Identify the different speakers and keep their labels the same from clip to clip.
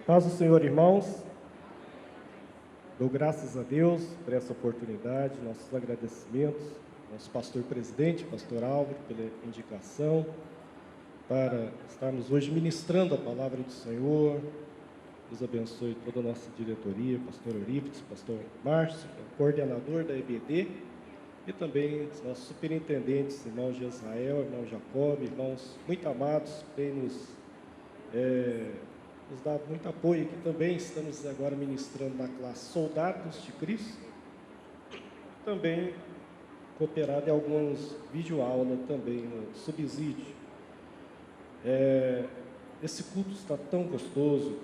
Speaker 1: Paz do Senhor, irmãos. Dou graças a Deus por essa oportunidade, nossos agradecimentos, nosso pastor presidente, pastor Álvaro, pela indicação, para estarmos hoje ministrando a palavra do Senhor. Deus abençoe toda a nossa diretoria, pastor Eurípides, pastor Márcio, coordenador da EBD, e também os nossos superintendentes, irmão Israel, irmão Jacob, irmãos muito amados, que têm nos dado muito apoio aqui também. Estamos agora ministrando na classe Soldados de Cristo, também cooperado em alguns videoaulas também no subsídio. Esse culto está tão gostoso,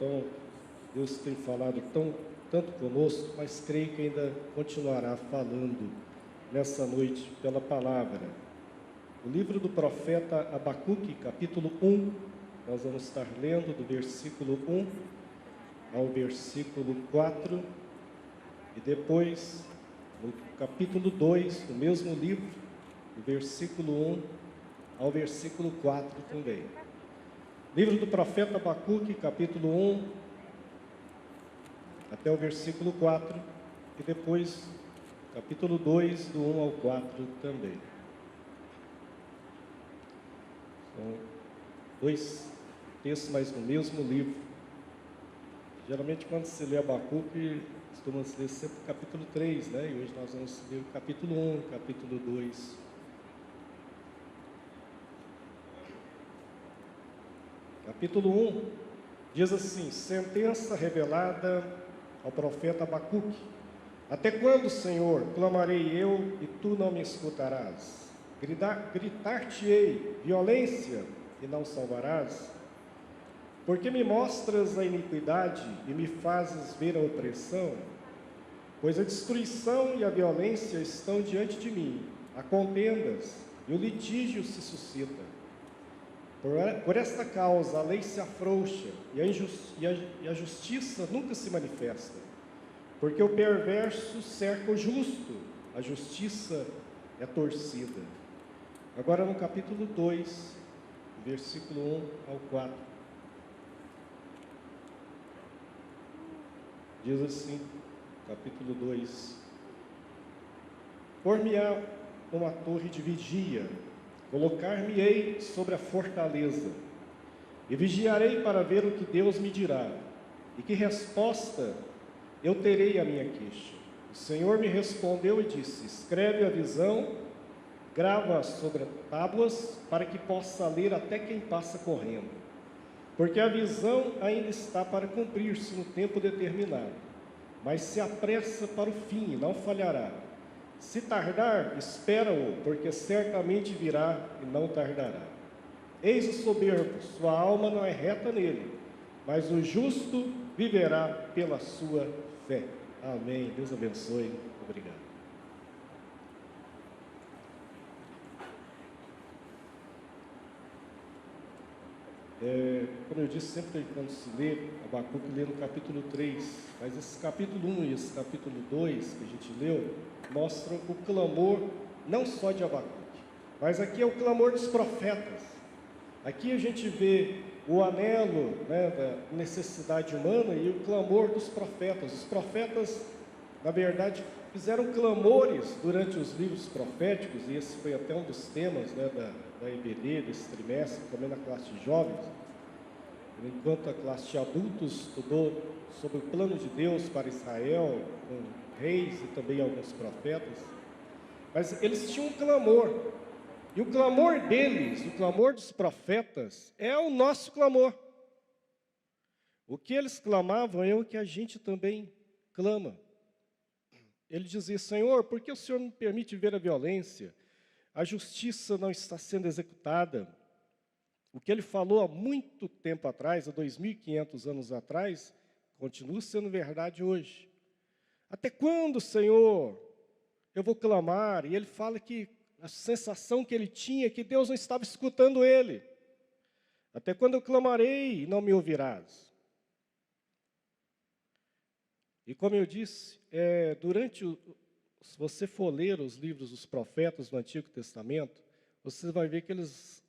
Speaker 1: Deus tem falado tanto conosco, mas creio que ainda continuará falando nessa noite pela palavra. O livro do profeta Abacuque, capítulo 1, nós vamos estar lendo do versículo 1 ao versículo 4, e depois, no capítulo 2 do mesmo livro, do versículo 1 ao versículo 4 também. Livro do profeta Abacuque, capítulo 1, até o versículo 4, e depois, capítulo 2, do 1 ao 4 também. São dois textos, mas no mesmo livro. Geralmente, quando se lê Abacuque, costuma-se ler sempre o capítulo 3, né? E hoje nós vamos ler o capítulo 1, o capítulo 2. Capítulo 1 diz assim: sentença revelada ao profeta Abacuque. Até quando, Senhor, clamarei eu e tu não me escutarás? Gritar-te-ei violência e não salvarás? Porque me mostras a iniquidade e me fazes ver a opressão? Pois a destruição e a violência estão diante de mim, há contendas, e o litígio se suscita. Por esta causa a lei se afrouxa, e a justiça nunca se manifesta. Porque o perverso cerca o justo, a justiça é torcida. Agora no capítulo 2, versículo 1 ao 4. Diz assim, capítulo 2: Por-me-á uma torre de vigia, colocar-me-ei sobre a fortaleza, e vigiarei para ver o que Deus me dirá, e que resposta eu terei à minha queixa. O Senhor me respondeu e disse: escreve a visão, grava sobre tábuas, para que possa ler até quem passa correndo. Porque a visão ainda está para cumprir-se no tempo determinado, mas se apressa para o fim e não falhará. Se tardar, espera-o, porque certamente virá e não tardará. Eis o soberbo, sua alma não é reta nele, mas o justo viverá pela sua fé. Amém. Deus abençoe. Obrigado. Como eu disse, sempre quando se lê Abacuque, lê no capítulo 3, mas esse capítulo 1 e esse capítulo 2 que a gente leu, mostram o clamor não só de Abacuque, mas aqui é o clamor dos profetas. Aqui a gente vê o anelo, né, da necessidade humana e o clamor dos profetas. Os profetas, na verdade, fizeram clamores durante os livros proféticos, e esse foi até um dos temas, né, da EBD, desse trimestre, também na classe de jovens. Enquanto a classe de adultos estudou sobre o plano de Deus para Israel, com reis e também alguns profetas, mas eles tinham um clamor, e o clamor deles, o clamor dos profetas, é o nosso clamor. O que eles clamavam é o que a gente também clama. Ele dizia: Senhor, por que o Senhor me permite ver a violência? A justiça não está sendo executada. O que ele falou há muito tempo atrás, há 2.500 anos atrás, continua sendo verdade hoje. Até quando, Senhor, eu vou clamar? E ele fala que a sensação que ele tinha é que Deus não estava escutando ele. Até quando eu clamarei e não me ouvirás? E como eu disse, se você for ler os livros dos profetas do Antigo Testamento, você vai ver que eles,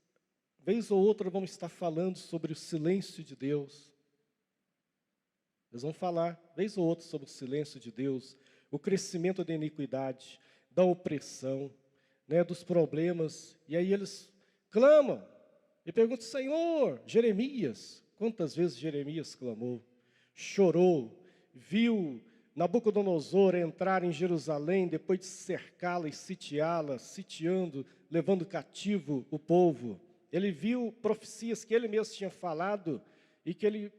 Speaker 1: vez ou outra, vão estar falando sobre o silêncio de Deus. Eles vão falar, vez ou outra, sobre o silêncio de Deus, o crescimento da iniquidade, da opressão, né, dos problemas. E aí eles clamam e perguntam, Senhor, Jeremias, quantas vezes Jeremias clamou, chorou, viu Nabucodonosor entrar em Jerusalém, depois de cercá-la e sitiá-la, sitiando, levando cativo o povo. Ele viu profecias que ele mesmo tinha falado e que ele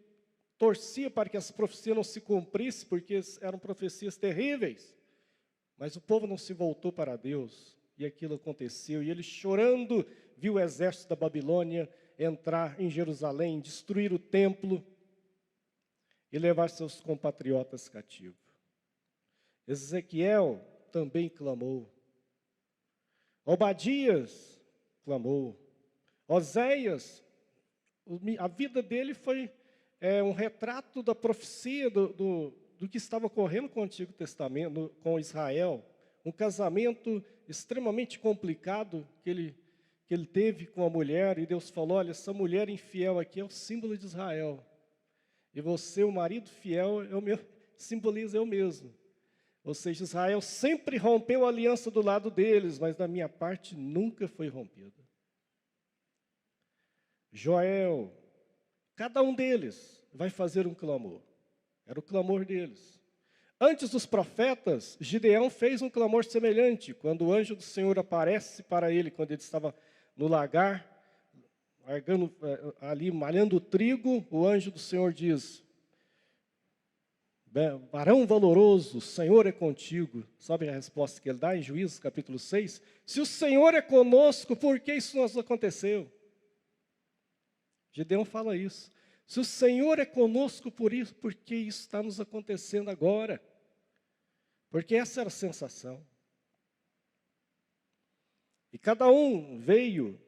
Speaker 1: torcia para que as profecias não se cumprissem, porque eram profecias terríveis. Mas o povo não se voltou para Deus, e aquilo aconteceu. E ele, chorando, viu o exército da Babilônia entrar em Jerusalém, destruir o templo e levar seus compatriotas cativos. Ezequiel também clamou. Obadias clamou. Oséias, a vida dele foi um retrato da profecia do que estava ocorrendo com o Antigo Testamento, com Israel. Um casamento extremamente complicado que ele teve com a mulher, e Deus falou, olha, essa mulher infiel aqui é o símbolo de Israel. E você, o marido fiel, simboliza eu mesmo. Ou seja, Israel sempre rompeu a aliança do lado deles, mas da minha parte nunca foi rompida. Joel, cada um deles vai fazer um clamor. Era o clamor deles. Antes dos profetas, Gideão fez um clamor semelhante, quando o anjo do Senhor aparece para ele, quando ele estava no lagar, ali malhando o trigo, o anjo do Senhor diz, varão valoroso, o Senhor é contigo. Sabe a resposta que ele dá em Juízes capítulo 6? Se o Senhor é conosco, por que isso nos aconteceu? Gideão fala isso. Se o Senhor é conosco por isso, por que isso está nos acontecendo agora? Porque essa era a sensação. E cada um veio,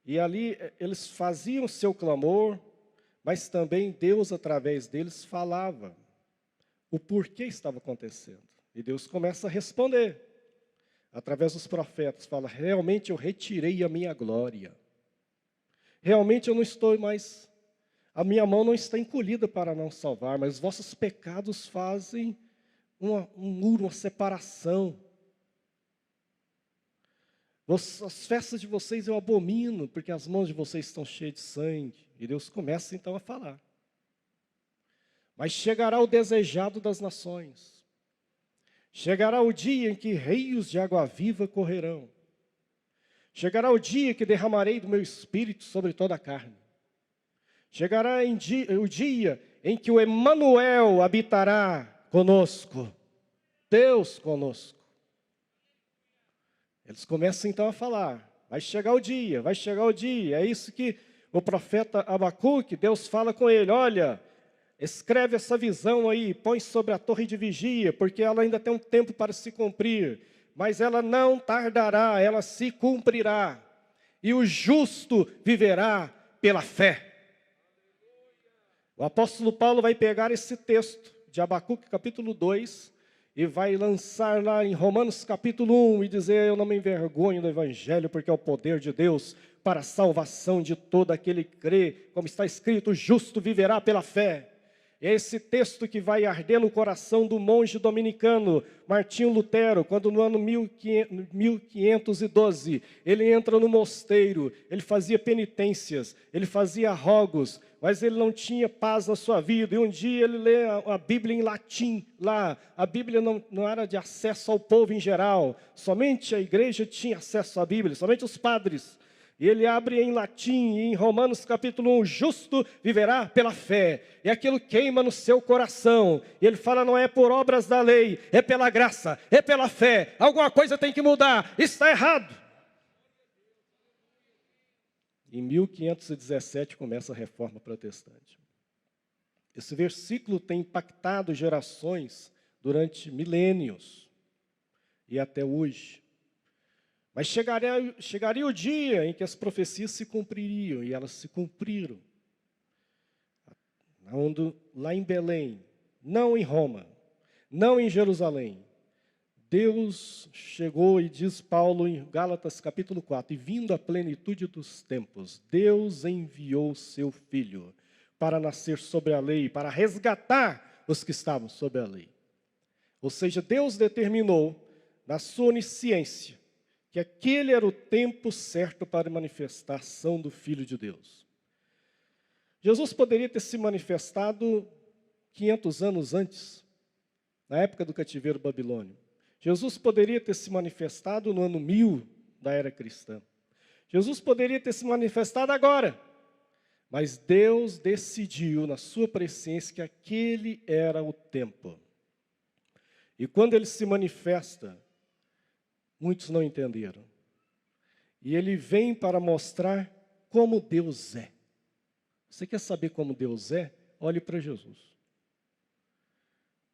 Speaker 1: e ali eles faziam o seu clamor, mas também Deus, através deles, falava o porquê estava acontecendo. E Deus começa a responder, através dos profetas, fala, realmente eu retirei a minha glória. Realmente eu não estou mais, a minha mão não está encolhida para não salvar, mas os vossos pecados fazem um muro, uma separação. As festas de vocês eu abomino, porque as mãos de vocês estão cheias de sangue. E Deus começa então a falar. Mas chegará o desejado das nações. Chegará o dia em que rios de água viva correrão. Chegará o dia que derramarei do meu espírito sobre toda a carne. Chegará o dia em que o Emanuel habitará conosco. Deus conosco. Eles começam então a falar. Vai chegar o dia, vai chegar o dia. É isso que o profeta Abacuque, Deus fala com ele. Olha, escreve essa visão aí, põe sobre a torre de vigia, porque ela ainda tem um tempo para se cumprir. Mas ela não tardará, ela se cumprirá. E o justo viverá pela fé. O apóstolo Paulo vai pegar esse texto de Abacuque capítulo 2 e vai lançar lá em Romanos capítulo 1 e dizer, eu não me envergonho do evangelho, porque é o poder de Deus para a salvação de todo aquele que crê, como está escrito, o justo viverá pela fé. É esse texto que vai arder no coração do monge dominicano, Martinho Lutero, quando no ano 1512, ele entra no mosteiro, ele fazia penitências, ele fazia rogos, mas ele não tinha paz na sua vida. E um dia ele lê a Bíblia em latim lá. A Bíblia não era de acesso ao povo em geral, somente a igreja tinha acesso à Bíblia, somente os padres. E ele abre em latim, em Romanos capítulo 1, justo viverá pela fé. E aquilo queima no seu coração. E ele fala, não é por obras da lei, é pela graça, é pela fé. Alguma coisa tem que mudar, está errado. Em 1517 começa a Reforma Protestante. Esse versículo tem impactado gerações durante milênios e até hoje. Mas chegaria o dia em que as profecias se cumpririam, e elas se cumpriram. Lá em Belém, não em Roma, não em Jerusalém. Deus chegou, e diz Paulo em Gálatas capítulo 4, e vindo a plenitude dos tempos, Deus enviou seu Filho para nascer sobre a lei, para resgatar os que estavam sob a lei. Ou seja, Deus determinou, na sua onisciência, que aquele era o tempo certo para a manifestação do Filho de Deus. Jesus poderia ter se manifestado 500 anos antes, na época do cativeiro babilônio. Jesus poderia ter se manifestado no ano 1000 da era cristã. Jesus poderia ter se manifestado agora. Mas Deus decidiu, na sua presciência, que aquele era o tempo. E quando ele se manifesta, muitos não entenderam. E ele vem para mostrar como Deus é. Você quer saber como Deus é? Olhe para Jesus.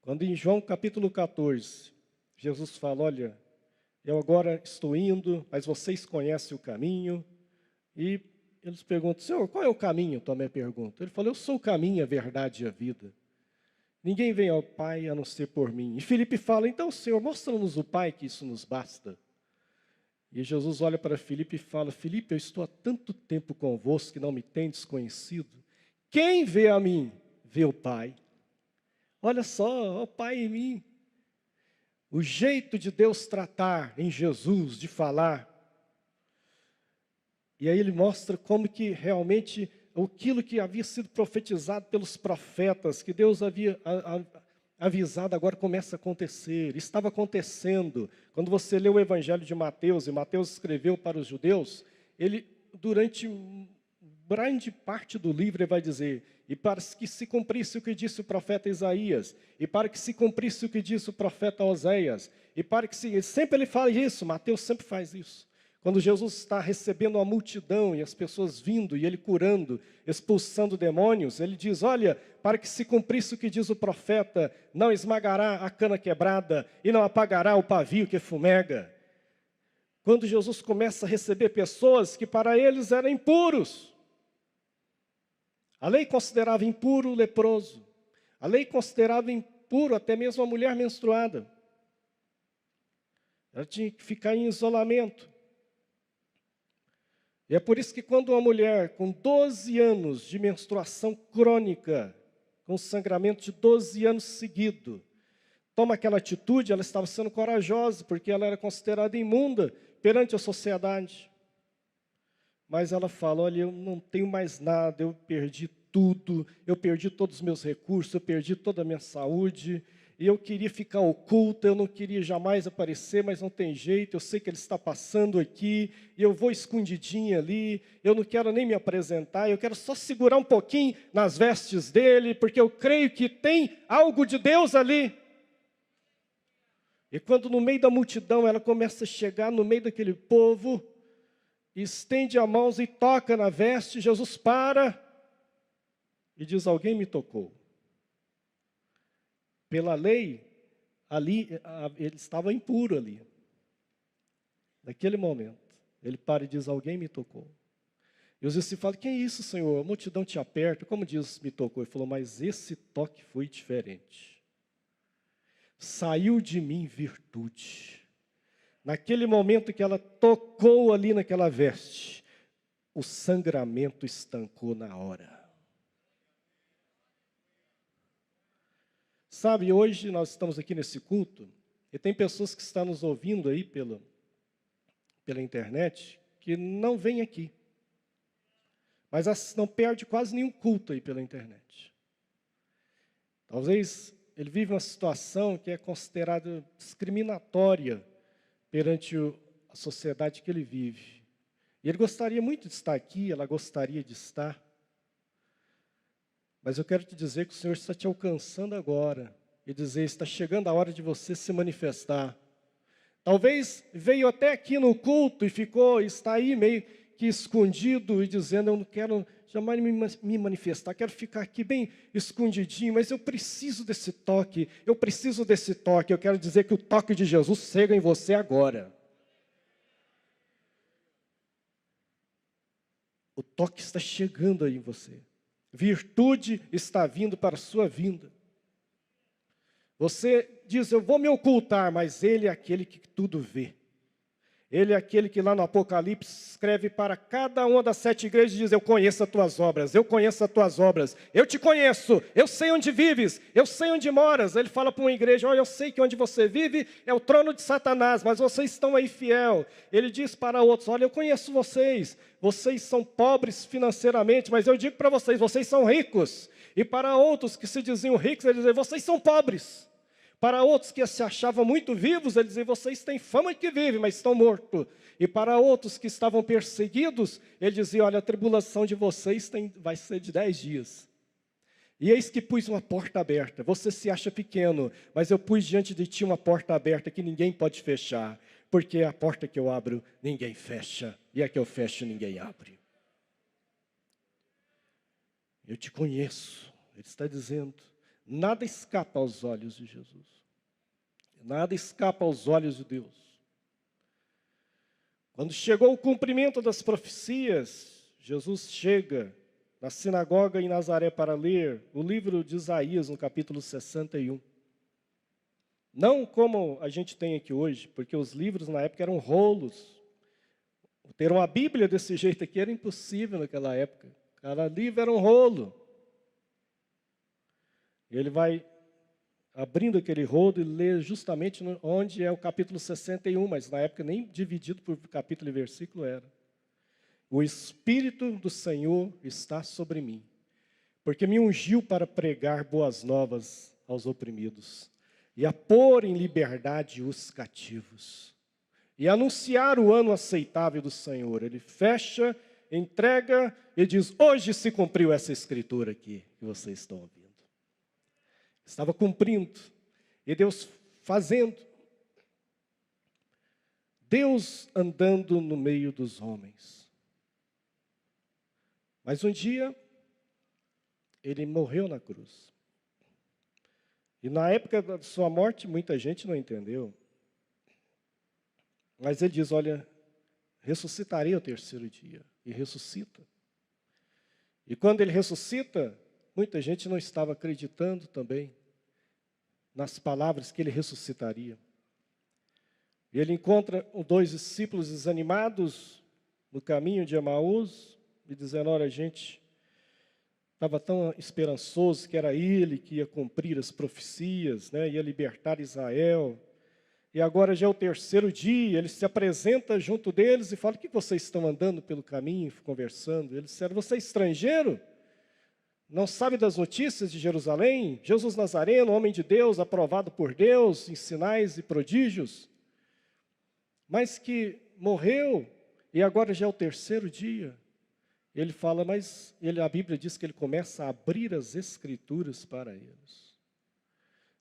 Speaker 1: Quando em João capítulo 14, Jesus fala, olha, eu agora estou indo, mas vocês conhecem o caminho. E eles perguntam, Senhor, qual é o caminho? Tomé pergunta. Ele falou, eu sou o caminho, a verdade e a vida. Ninguém vem ao Pai a não ser por mim. E Filipe fala, então, Senhor, mostra-nos o Pai, que isso nos basta. E Jesus olha para Filipe e fala, Filipe, eu estou há tanto tempo convosco que não me tendes conhecido. Quem vê a mim, vê o Pai. Olha só, o Pai em mim. O jeito de Deus tratar em Jesus, de falar. E aí ele mostra como que realmente aquilo que havia sido profetizado pelos profetas, que Deus havia avisado, agora começa a acontecer. Estava acontecendo. Quando você lê o Evangelho de Mateus, e Mateus escreveu para os judeus, ele, durante grande parte do livro, ele vai dizer, e para que se cumprisse o que disse o profeta Isaías, e para que se cumprisse o que disse o profeta Oséias, e para que se... Sempre ele fala isso, Mateus sempre faz isso. Quando Jesus está recebendo a multidão e as pessoas vindo e ele curando, expulsando demônios, ele diz, olha, para que se cumprisse o que diz o profeta, não esmagará a cana quebrada e não apagará o pavio que fumega. Quando Jesus começa a receber pessoas que para eles eram impuros. A lei considerava impuro o leproso. A lei considerava impuro até mesmo a mulher menstruada. Ela tinha que ficar em isolamento. E é por isso que quando uma mulher com 12 anos de menstruação crônica, com sangramento de 12 anos seguidos, toma aquela atitude, ela estava sendo corajosa, porque ela era considerada imunda perante a sociedade. Mas ela fala, olha, eu não tenho mais nada, eu perdi tudo, eu perdi todos os meus recursos, eu perdi toda a minha saúde, e eu queria ficar oculta, eu não queria jamais aparecer, mas não tem jeito, eu sei que ele está passando aqui, e eu vou escondidinha ali, eu não quero nem me apresentar, eu quero só segurar um pouquinho nas vestes dele, porque eu creio que tem algo de Deus ali. E quando no meio da multidão ela começa a chegar no meio daquele povo, estende a mão e toca na veste, Jesus para e diz, alguém me tocou. Pela lei, ali, ele estava impuro ali. Naquele momento, ele para e diz, alguém me tocou. E os discípulos falam, quem é isso, Senhor? A multidão te aperta. Como diz, me tocou? Ele falou, mas esse toque foi diferente. Saiu de mim virtude. Naquele momento que ela tocou ali naquela veste, o sangramento estancou na hora. Sabe, hoje nós estamos aqui nesse culto, e tem pessoas que estão nos ouvindo aí pela internet, que não vêm aqui. Mas não perde quase nenhum culto aí pela internet. Talvez ele vive uma situação que é considerada discriminatória perante a sociedade que ele vive. E ele gostaria muito de estar aqui, ela gostaria de estar. Mas eu quero te dizer que o Senhor está te alcançando agora. E dizer, está chegando a hora de você se manifestar. Talvez veio até aqui no culto e está aí meio que escondido e dizendo, eu não quero jamais me manifestar, quero ficar aqui bem escondidinho, mas eu preciso desse toque, eu preciso desse toque. Eu quero dizer que o toque de Jesus chega em você agora. O toque está chegando aí em você. Virtude está vindo para a sua vinda. Você diz, eu vou me ocultar, mas ele é aquele que tudo vê. Ele é aquele que lá no Apocalipse escreve para cada uma das 7 igrejas e diz: eu conheço as tuas obras, eu conheço as tuas obras, eu te conheço, eu sei onde vives, eu sei onde moras. Ele fala para uma igreja: olha, eu sei que onde você vive é o trono de Satanás, mas vocês estão aí fiel. Ele diz para outros: olha, eu conheço vocês, vocês são pobres financeiramente, mas eu digo para vocês, vocês são ricos. E para outros que se diziam ricos, ele dizia: vocês são pobres. Para outros que se achavam muito vivos, ele dizia: vocês têm fama de que vivem, mas estão mortos. E para outros que estavam perseguidos, ele dizia: olha, a tribulação de vocês vai ser de 10 dias. E eis que pus uma porta aberta. Você se acha pequeno, mas eu pus diante de ti uma porta aberta que ninguém pode fechar. Porque a porta que eu abro, ninguém fecha. E a que eu fecho, ninguém abre. Eu te conheço. Ele está dizendo. Nada escapa aos olhos de Jesus. Nada escapa aos olhos de Deus. Quando chegou o cumprimento das profecias, Jesus chega na sinagoga em Nazaré para ler o livro de Isaías, no capítulo 61. Não como a gente tem aqui hoje, porque os livros na época eram rolos. Ter uma Bíblia desse jeito aqui era impossível naquela época. Cada livro era um rolo. Ele vai abrindo aquele rolo e lê justamente onde é o capítulo 61, mas na época nem dividido por capítulo e versículo era. O Espírito do Senhor está sobre mim, porque me ungiu para pregar boas novas aos oprimidos, e a pôr em liberdade os cativos, e anunciar o ano aceitável do Senhor. Ele fecha, entrega e diz: hoje se cumpriu essa escritura aqui que vocês estão ouvindo. Estava cumprindo, e Deus fazendo. Deus andando no meio dos homens. Mas um dia, ele morreu na cruz. E na época da sua morte, muita gente não entendeu. Mas ele diz: olha, ressuscitarei ao 3º dia. E ressuscita. E quando ele ressuscita, muita gente não estava acreditando também nas palavras que ele ressuscitaria. E ele encontra 2 discípulos desanimados no caminho de Emaús, e dizendo: olha, a gente estava tão esperançoso que era ele que ia cumprir as profecias, né, ia libertar Israel. E agora já é o 3º dia, ele se apresenta junto deles e fala: o que vocês estão andando pelo caminho, conversando? Eles disseram: você é estrangeiro? Não sabe das notícias de Jerusalém? Jesus Nazareno, homem de Deus, aprovado por Deus, em sinais e prodígios, mas que morreu, e agora já é o 3º dia. Ele fala, mas a Bíblia diz que ele começa a abrir as Escrituras para eles.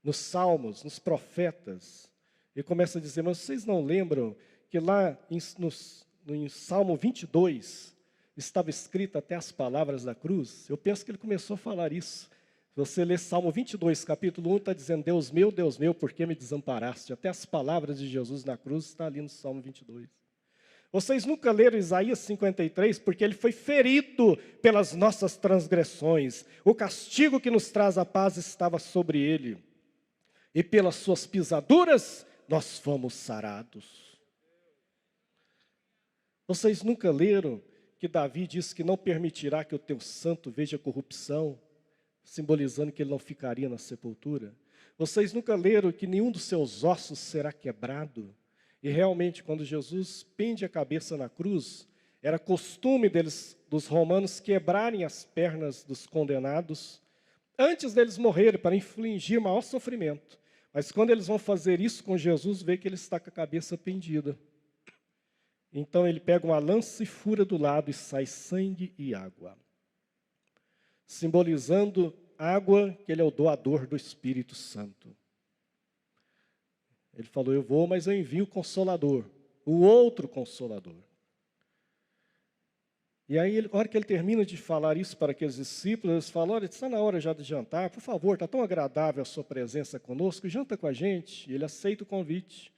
Speaker 1: Nos Salmos, nos profetas, ele começa a dizer: mas vocês não lembram que lá no Salmo 22, estava escrito até as palavras da cruz? Eu penso que ele começou a falar isso. Se você ler Salmo 22, capítulo 1, está dizendo: Deus meu, por que me desamparaste? Até as palavras de Jesus na cruz está ali no Salmo 22. Vocês nunca leram Isaías 53, porque ele foi ferido pelas nossas transgressões. O castigo que nos traz a paz estava sobre ele. E pelas suas pisaduras nós fomos sarados. Vocês nunca leram que Davi disse que não permitirá que o teu santo veja corrupção, simbolizando que ele não ficaria na sepultura? Vocês nunca leram que nenhum dos seus ossos será quebrado? E realmente, quando Jesus pende a cabeça na cruz, era costume dos romanos quebrarem as pernas dos condenados antes deles morrerem, para infligir maior sofrimento. Mas quando eles vão fazer isso com Jesus, vê que ele está com a cabeça pendida. Então ele pega uma lança e fura do lado, e sai sangue e água, simbolizando água, que ele é o doador do Espírito Santo. Ele falou: eu vou, mas eu envio o Consolador, o outro Consolador. E aí, a hora que ele termina de falar isso para aqueles discípulos, eles falam: olha, está na hora já de jantar, por favor, está tão agradável a sua presença conosco, janta com a gente. E ele aceita o convite.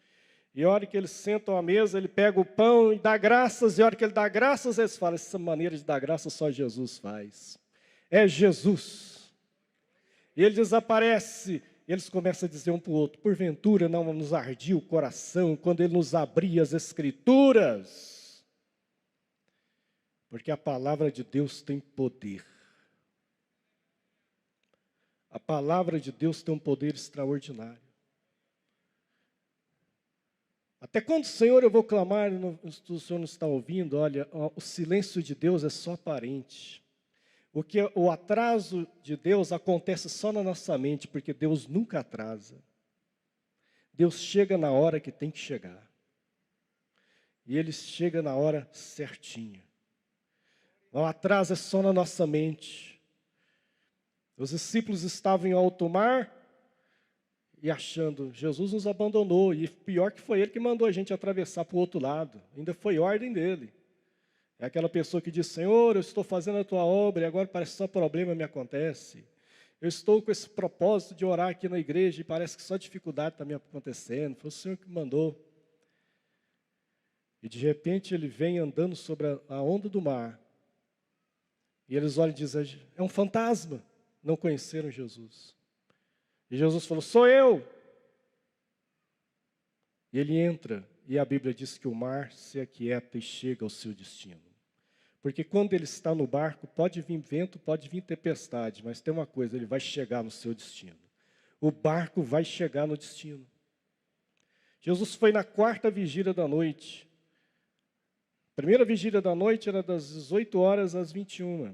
Speaker 1: E a hora que eles sentam à mesa, ele pega o pão e dá graças, e a hora que ele dá graças, eles falam: essa maneira de dar graças só Jesus faz. É Jesus. E ele desaparece, eles começam a dizer um para o outro: porventura não nos ardia o coração quando ele nos abria as Escrituras? Porque a palavra de Deus tem poder. A palavra de Deus tem um poder extraordinário. Até quando, Senhor, eu vou clamar, o Senhor não está ouvindo? Olha, o silêncio de Deus é só aparente. O atraso de Deus acontece só na nossa mente, porque Deus nunca atrasa. Deus chega na hora que tem que chegar. E Ele chega na hora certinha. O atraso é só na nossa mente. Os discípulos estavam em alto mar e achando, Jesus nos abandonou. E pior que foi Ele que mandou a gente atravessar para o outro lado. Ainda foi ordem dEle. É aquela pessoa que diz: Senhor, eu estou fazendo a Tua obra e agora parece que só problema me acontece. Eu estou com esse propósito de orar aqui na igreja e parece que só dificuldade está me acontecendo. Foi o Senhor que me mandou. E de repente Ele vem andando sobre a onda do mar. E eles olham e dizem: é um fantasma. Não conheceram Jesus. E Jesus falou: sou eu. E ele entra, e a Bíblia diz que o mar se aquieta e chega ao seu destino. Porque quando ele está no barco, pode vir vento, pode vir tempestade, mas tem uma coisa: ele vai chegar no seu destino. O barco vai chegar no destino. Jesus foi na 4ª vigília da noite. A primeira vigília da noite era das 18 horas às 21.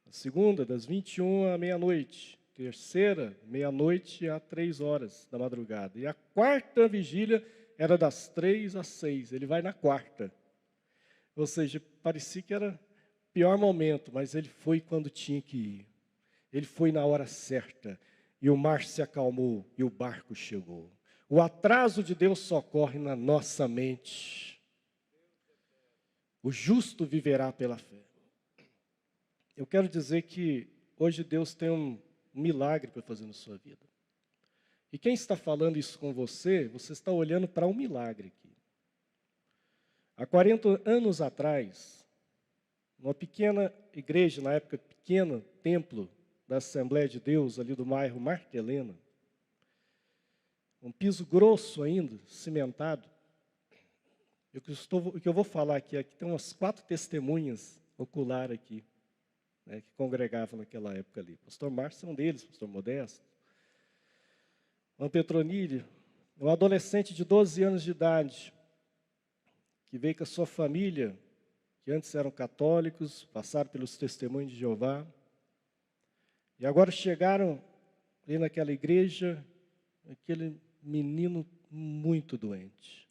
Speaker 1: A segunda, das 21 à meia-noite. Terceira, meia-noite a 3 horas da madrugada. E a 4ª vigília era das 3 às 6. Ele vai na 4ª. Ou seja, parecia que era o pior momento, mas ele foi quando tinha que ir. Ele foi na hora certa. E o mar se acalmou e o barco chegou. O atraso de Deus só ocorre na nossa mente. O justo viverá pela fé. Eu quero dizer que hoje Deus tem um milagre para fazer na sua vida. E quem está falando isso com você, você está olhando para um milagre aqui. Há 40 anos atrás, numa pequena igreja, na época pequeno templo da Assembleia de Deus, ali do bairro Marta Helena, um piso grosso ainda, cimentado. O que eu vou falar aqui tem umas 4 testemunhas oculares aqui, né, que congregavam naquela época ali. Pastor Márcio é um deles, pastor Modesto. Uma Petronilha, um adolescente de 12 anos de idade, que veio com a sua família, que antes eram católicos, passaram pelos testemunhos de Jeová, e agora chegaram ali naquela igreja, aquele menino muito doente.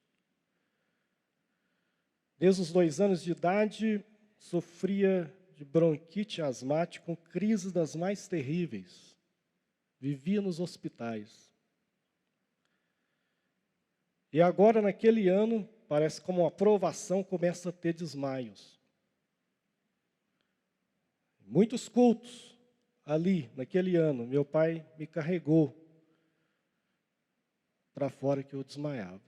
Speaker 1: Desde os 2 anos de idade, sofria de bronquite asmática, com crises das mais terríveis. Vivia nos hospitais. E agora, naquele ano, parece como uma provação, começa a ter desmaios. Muitos cultos ali, naquele ano, meu pai me carregou para fora que eu desmaiava.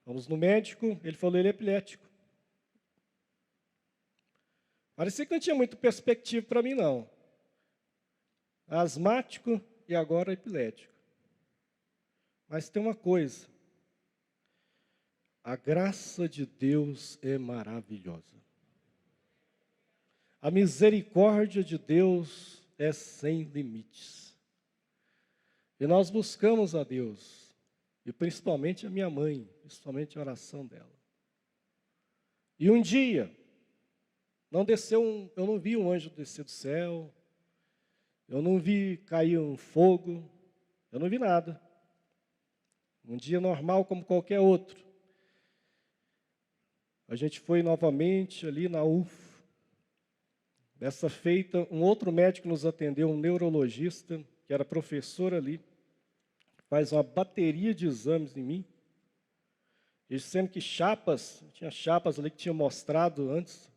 Speaker 1: Fomos no médico, ele falou: ele é epilético. Parecia que não tinha muita perspectiva para mim, não. Asmático e agora epilético. Mas tem uma coisa: a graça de Deus é maravilhosa. A misericórdia de Deus é sem limites. E nós buscamos a Deus, e principalmente a minha mãe, principalmente a oração dela. E um dia, eu não vi um anjo descer do céu, eu não vi cair um fogo, eu não vi nada. Um dia normal como qualquer outro. A gente foi novamente ali na UFO. Dessa feita, um outro médico nos atendeu, um neurologista, que era professor ali, faz uma bateria de exames em mim, e sendo que tinha chapas ali que tinha mostrado antes,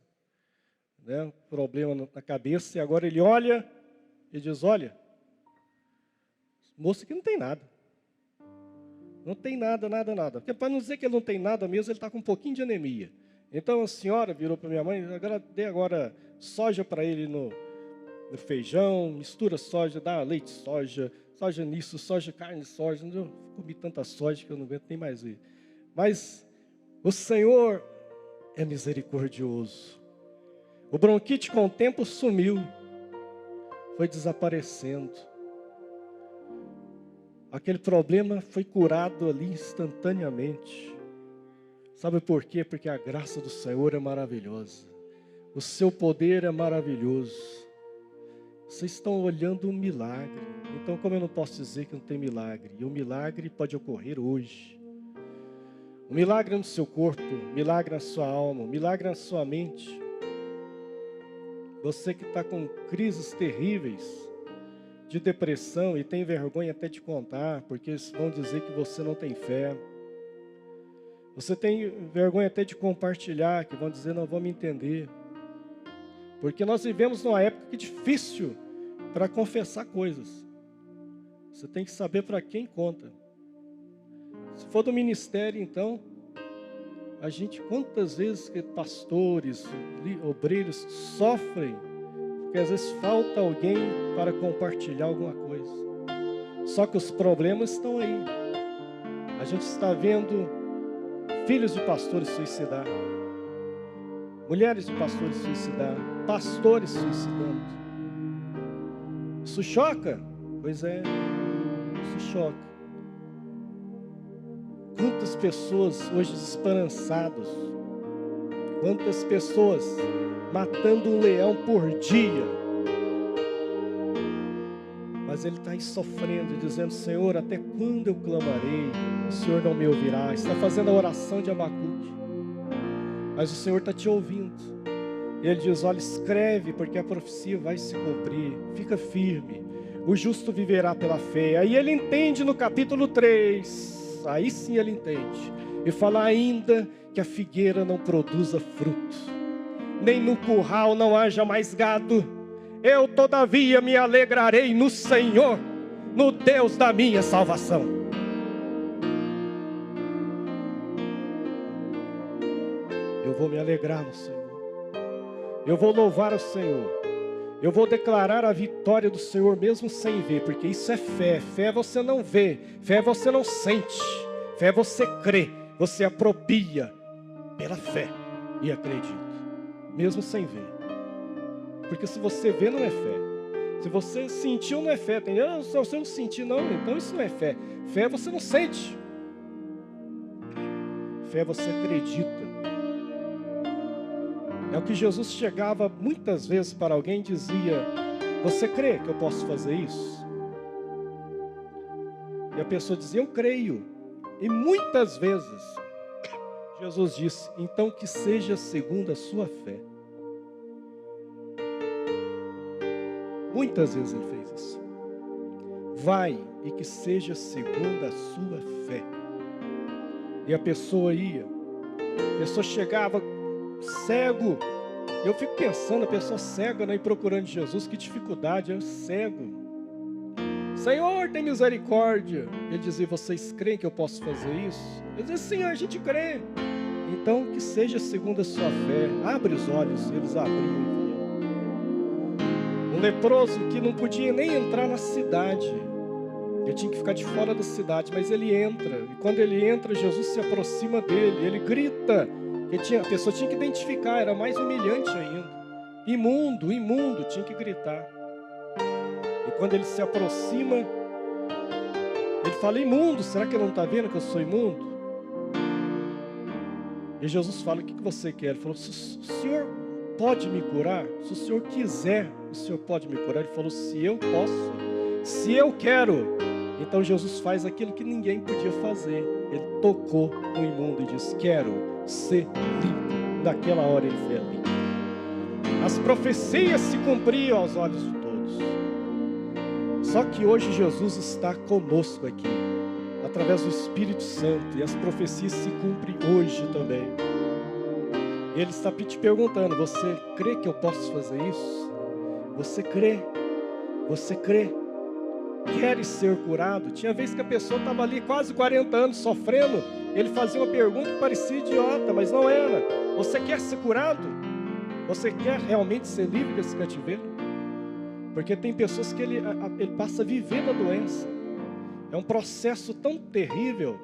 Speaker 1: né, um problema na cabeça, e agora ele olha e diz: olha, moço aqui não tem nada. Não tem nada, nada, nada. Porque para não dizer que ele não tem nada mesmo, ele está com um pouquinho de anemia. Então a senhora virou para minha mãe: dê agora soja para ele no feijão, mistura soja, dá leite de soja, soja nisso, soja, carne, soja. Eu comi tanta soja que eu não aguento nem mais ver. Mas o Senhor é misericordioso. O bronquite com o tempo sumiu, foi desaparecendo. Aquele problema foi curado ali instantaneamente. Sabe por quê? Porque a graça do Senhor é maravilhosa. O seu poder é maravilhoso. Vocês estão olhando um milagre. Então, como eu não posso dizer que não tem milagre? E o milagre pode ocorrer hoje. Um milagre no seu corpo, um milagre na sua alma, um milagre na sua mente. Você que está com crises terríveis de depressão e tem vergonha até de contar, porque eles vão dizer que você não tem fé. Você tem vergonha até de compartilhar, que vão dizer não vão me entender. Porque nós vivemos numa época que é difícil para confessar coisas. Você tem que saber para quem conta. Se for do ministério, então, quantas vezes que pastores, obreiros sofrem, porque às vezes falta alguém para compartilhar alguma coisa. Só que os problemas estão aí. A gente está vendo filhos de pastores suicidar, mulheres de pastores suicidar, pastores suicidando. Isso choca? Pois é, isso choca. Quantas pessoas hoje desesperançadas, quantas pessoas matando um leão por dia, mas ele está aí sofrendo, dizendo, Senhor, até quando eu clamarei? O Senhor não me ouvirá. Está fazendo a oração de Abacuque, mas o Senhor está te ouvindo. E ele diz, olha, escreve, porque a profecia vai se cumprir, fica firme, o justo viverá pela fé. Aí ele entende no capítulo 3, aí sim ele entende, e fala, ainda que a figueira não produza fruto, nem no curral não haja mais gado, eu todavia me alegrarei no Senhor, no Deus da minha salvação. Eu vou me alegrar no Senhor, eu vou louvar o Senhor, eu vou declarar a vitória do Senhor mesmo sem ver, porque isso é fé. Fé você não vê, fé você não sente, fé você crê, você apropria pela fé e acredita, mesmo sem ver. Porque se você vê, não é fé. Se você sentiu, não é fé. Se você não sentiu, não, então isso não é fé. Fé você não sente. Fé você acredita. É o que Jesus chegava muitas vezes para alguém e dizia, você crê que eu posso fazer isso? E a pessoa dizia, eu creio. E muitas vezes Jesus disse, então que seja segundo a sua fé. Muitas vezes ele fez isso. Vai e que seja segundo a sua fé. E a pessoa ia, a pessoa chegava cego. Eu fico pensando, a pessoa cega, né, e procurando Jesus, que dificuldade, é cego. Senhor, tem misericórdia. Ele dizia, vocês creem que eu posso fazer isso? Eu dizia, Senhor, a gente crê. Então que seja segundo a sua fé. Abre os olhos. Eles abriam. Um leproso que não podia nem entrar na cidade, ele tinha que ficar de fora da cidade, mas ele entra, e quando ele entra, Jesus se aproxima dele, ele grita, a pessoa tinha que identificar, era mais humilhante ainda, imundo, imundo, tinha que gritar, e quando ele se aproxima, ele fala, imundo, será que ele não está vendo que eu sou imundo? E Jesus fala, o que você quer? Ele falou, se o Senhor pode me curar? Se o Senhor quiser, o Senhor pode me curar. Ele falou, se eu posso, se eu quero. Então Jesus faz aquilo que ninguém podia fazer. Ele tocou no imundo e disse, quero ser limpo. Daquela hora ele foi limpo. As profecias se cumpriam aos olhos de todos. Só que hoje Jesus está conosco aqui, através do Espírito Santo, e as profecias se cumprem hoje também. Ele está te perguntando, você crê que eu posso fazer isso? Você crê? Você crê? Queres ser curado? Tinha vez que a pessoa estava ali quase 40 anos sofrendo, ele fazia uma pergunta que parecia idiota, mas não era. Você quer ser curado? Você quer realmente ser livre desse cativeiro? Porque tem pessoas que ele passa a viver da doença. É um processo tão terrível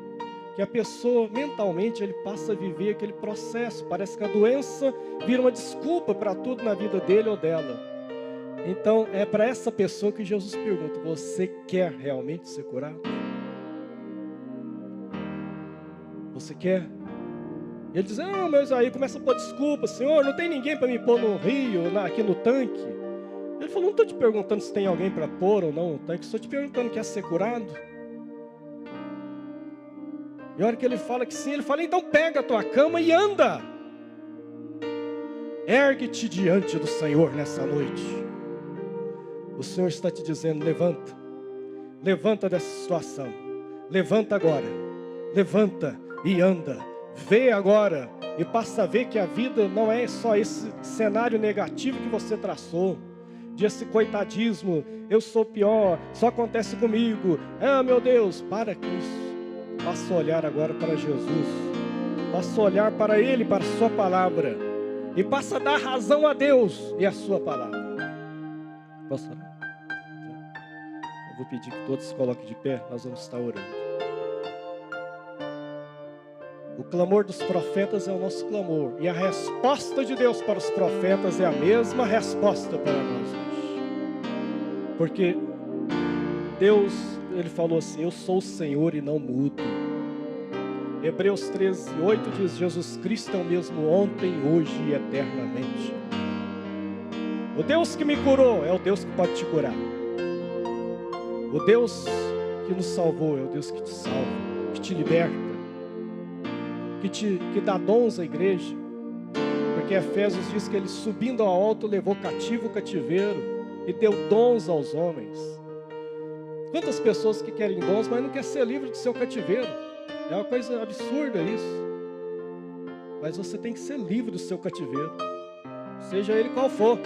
Speaker 1: que a pessoa mentalmente ele passa a viver aquele processo. Parece que a doença vira uma desculpa para tudo na vida dele ou dela. Então é para essa pessoa que Jesus pergunta: você quer realmente ser curado? Você quer? Ele diz: não, mas aí começa a pôr desculpa. Senhor, não tem ninguém para me pôr no rio, aqui no tanque. Ele falou: não estou te perguntando se tem alguém para pôr ou não no tanque, estou te perguntando: quer ser curado? E a hora que ele fala que sim, ele fala: então pega a tua cama e anda. Ergue-te diante do Senhor nessa noite. O Senhor está te dizendo: levanta. Levanta dessa situação. Levanta agora. Levanta e anda. Vê agora e passa a ver que a vida não é só esse cenário negativo que você traçou, de esse coitadismo, eu sou pior, só acontece comigo, ah meu Deus, para com isso. Passa a olhar agora para Jesus, passa a olhar para Ele, para a sua palavra, e passa a dar razão a Deus e a sua palavra. Posso orar? Eu vou pedir que todos se coloquem de pé, nós vamos estar orando. O clamor dos profetas é o nosso clamor, e a resposta de Deus para os profetas é a mesma resposta para nós hoje. Porque Deus, Ele falou assim: eu sou o Senhor e não mudo. Hebreus 13:8 diz: Jesus Cristo é o mesmo ontem, hoje e eternamente. O Deus que me curou é o Deus que pode te curar. O Deus que nos salvou é o Deus que te salva, que te liberta, que dá dons à igreja. Porque Efésios diz que ele, subindo ao alto, levou cativo o cativeiro e deu dons aos homens. Quantas pessoas que querem dons, mas não querem ser livre do seu cativeiro? É uma coisa absurda isso. Mas você tem que ser livre do seu cativeiro, seja ele qual for.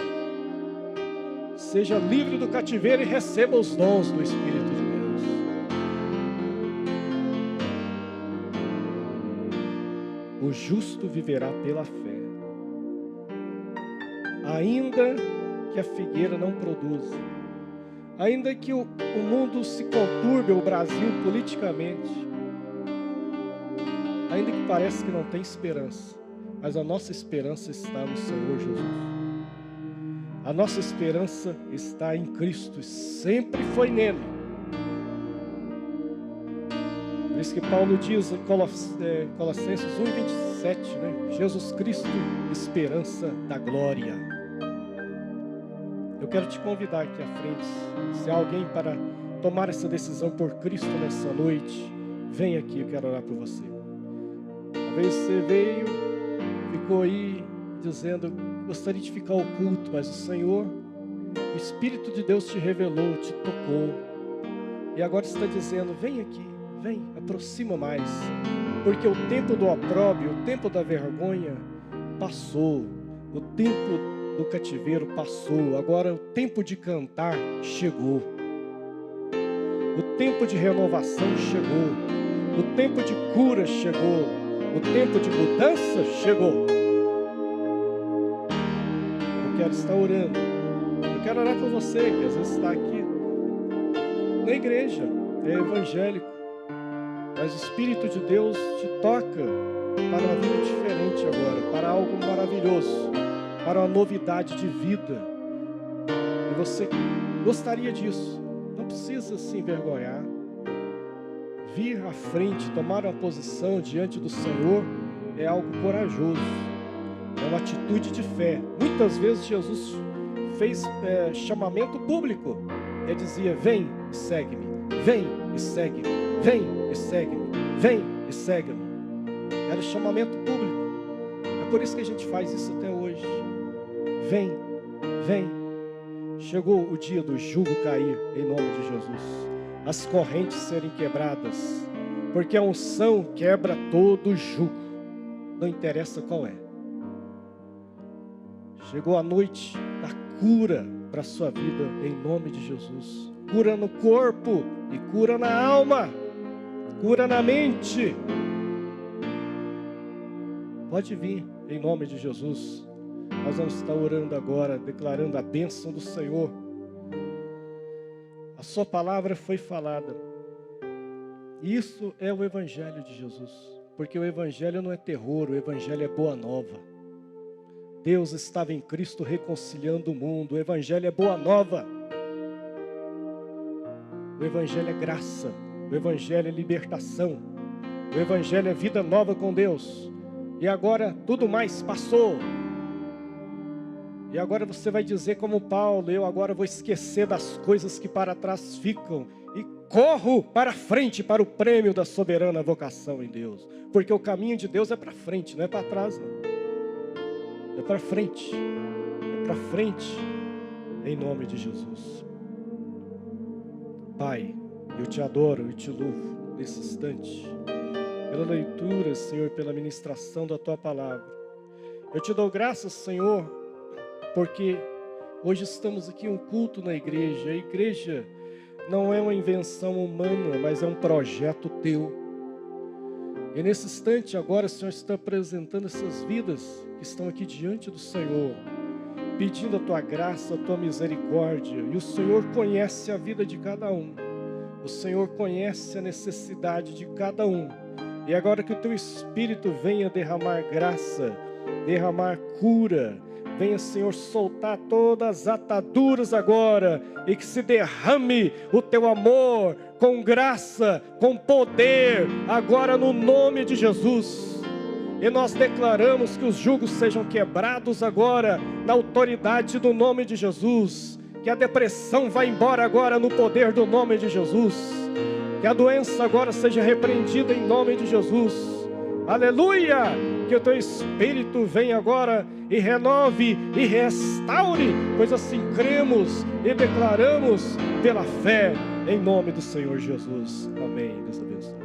Speaker 1: Seja livre do cativeiro e receba os dons do Espírito de Deus. O justo viverá pela fé. Ainda que a figueira não produza, ainda que o mundo se conturbe, o Brasil politicamente, ainda que pareça que não tem esperança, mas a nossa esperança está no Senhor Jesus. A nossa esperança está em Cristo e sempre foi nele. Por isso que Paulo diz em Colossenses 1:27, né? Jesus Cristo, esperança da glória. Eu quero te convidar aqui à frente. Se há alguém para tomar essa decisão por Cristo nessa noite, vem aqui, eu quero orar por você. Talvez você veio, ficou aí dizendo: gostaria de ficar oculto, mas o Senhor, o Espírito de Deus te revelou, te tocou, e agora está dizendo: vem aqui, vem, aproxima mais, porque o tempo do opróbrio, o tempo da vergonha passou, o tempo do cativeiro passou, agora o tempo de cantar chegou, o tempo de renovação chegou, o tempo de cura chegou, o tempo de mudança chegou. Eu quero estar orando, eu quero orar por você que às vezes está aqui na igreja, é evangélico, mas o Espírito de Deus te toca para uma vida diferente agora, para algo maravilhoso, para uma novidade de vida, e você gostaria disso. Não precisa se envergonhar, vir à frente, tomar uma posição diante do Senhor é algo corajoso, é uma atitude de fé. Muitas vezes Jesus fez chamamento público, ele dizia: vem e segue-me, vem e segue-me, vem e segue-me, vem e segue-me. Era o chamamento público. É por isso que a gente faz isso até hoje. Vem, vem. Chegou o dia do jugo cair, em nome de Jesus, as correntes serem quebradas, porque a unção quebra todo jugo, não interessa qual é. Chegou a noite da cura para a sua vida, em nome de Jesus. Cura no corpo e cura na alma, cura na mente. Pode vir, em nome de Jesus. Nós vamos estar orando agora, declarando a bênção do Senhor A sua palavra foi falada. Isso é o Evangelho de Jesus. Porque o Evangelho não é terror, o Evangelho é boa nova. Deus estava em Cristo reconciliando o mundo. O Evangelho é boa nova. O Evangelho é graça. O Evangelho é libertação. O Evangelho é vida nova com Deus. E agora tudo mais passou. E agora você vai dizer como Paulo: eu agora vou esquecer das coisas que para trás ficam e corro para frente para o prêmio da soberana vocação em Deus. Porque o caminho de Deus é para frente, não é para trás não. É para frente. É para frente, em nome de Jesus. Pai, eu te adoro e te louvo nesse instante, pela leitura, Senhor, pela ministração da Tua palavra. Eu te dou graças, Senhor, porque hoje estamos aqui em um culto na igreja. A igreja não é uma invenção humana, mas é um projeto Teu. E nesse instante agora, Senhor, está apresentando essas vidas que estão aqui diante do Senhor, pedindo a Tua graça, a Tua misericórdia. E o Senhor conhece a vida de cada um. O Senhor conhece a necessidade de cada um. E agora que o Teu Espírito venha derramar graça, derramar cura, venha, Senhor, soltar todas as ataduras agora, e que se derrame o Teu amor com graça, com poder, agora no nome de Jesus. E nós declaramos que os jugos sejam quebrados agora, na autoridade do nome de Jesus. Que a depressão vá embora agora no poder do nome de Jesus. Que a doença agora seja repreendida em nome de Jesus. Aleluia! Que o Teu Espírito venha agora e renove e restaure, pois assim cremos e declaramos pela fé, em nome do Senhor Jesus. Amém. Deus abençoe.